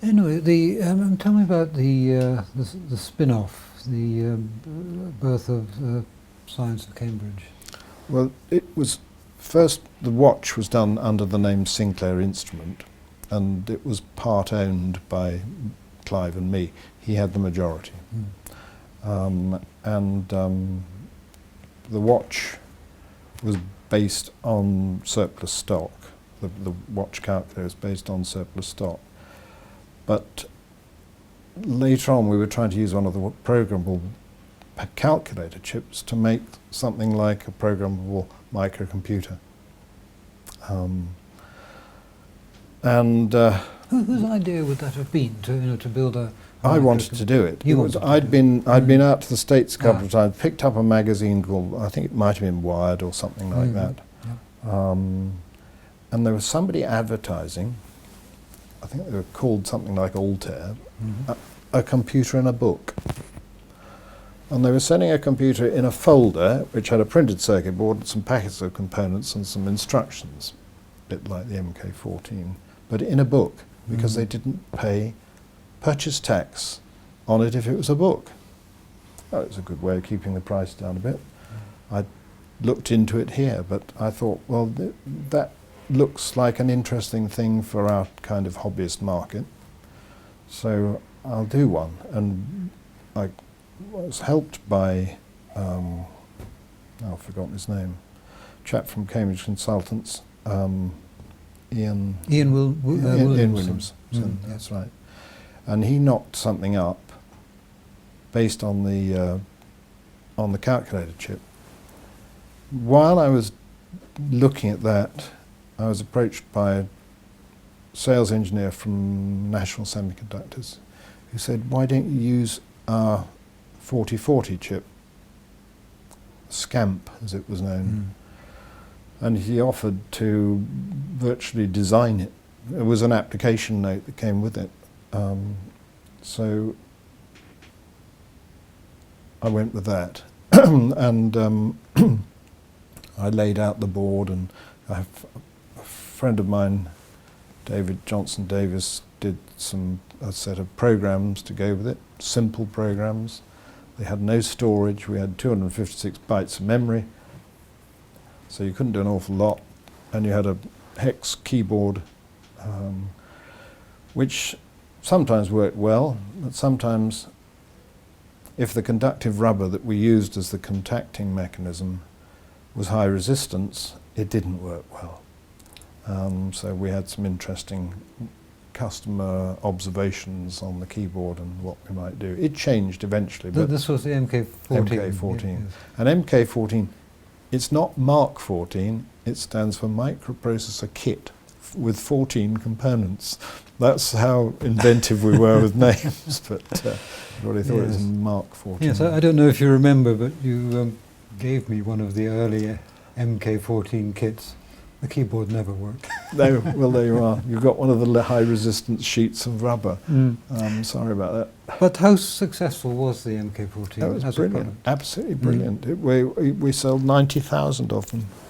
Anyway, tell me about the spin-off, the birth of Science of Cambridge. Well, it was first, the watch was done under the name Sinclair Instrument, and it was part owned by Clive and me. He had the majority. The watch was based on surplus stock. The watch calculator was based on surplus stock. But later on we were trying to use one of the programmable calculator chips to make something like a programmable microcomputer. Whose idea would that have been to build a I wanted to do it. I'd been out to the States a couple of times, picked up a magazine called, I think it might have been Wired or something like that. And there was somebody advertising, I think they were called something like Altair, a computer in a book. And they were selling a computer in a folder which had a printed circuit board and some packets of components and some instructions, a bit like the MK14, but in a book, because they didn't pay purchase tax on it if it was a book. Well, it was a good way of keeping the price down a bit. I looked into it here, but I thought, well, that looks like an interesting thing for our kind of hobbyist market, so I'll do one. And I was helped by, I've forgotten his name, a chap from Cambridge Consultants, Ian Williams. That's right. And he knocked something up based on the calculator chip. While I was looking at that, I was approached by a sales engineer from National Semiconductors who said, why don't you use our 4040 chip, SCAMP as it was known. And he offered to virtually design it. There was an application note that came with it. So I went with that. And I laid out the board, and I have a friend of mine, David Johnson Davis, did a set of programs to go with it, simple programs. They had no storage. We had 256 bytes of memory, so you couldn't do an awful lot. And you had a hex keyboard, which sometimes worked well, but sometimes, if the conductive rubber that we used as the contacting mechanism was high resistance, it didn't work well. So we had some interesting customer observations on the keyboard and what we might do. It changed eventually. But this was the MK14. MK14. Yes. And MK14, it's not Mark 14, it stands for Microprocessor Kit with 14 components. That's how inventive we were with names, but everybody thought it was Mark 14. Yes, I don't know if you remember, but you gave me one of the earlier MK14 kits. The keyboard never worked. No, well, there you are. You've got one of the high resistance sheets of rubber. Sorry about that. But how successful was the MK14? That was brilliant, absolutely brilliant. We sold 90,000 of them.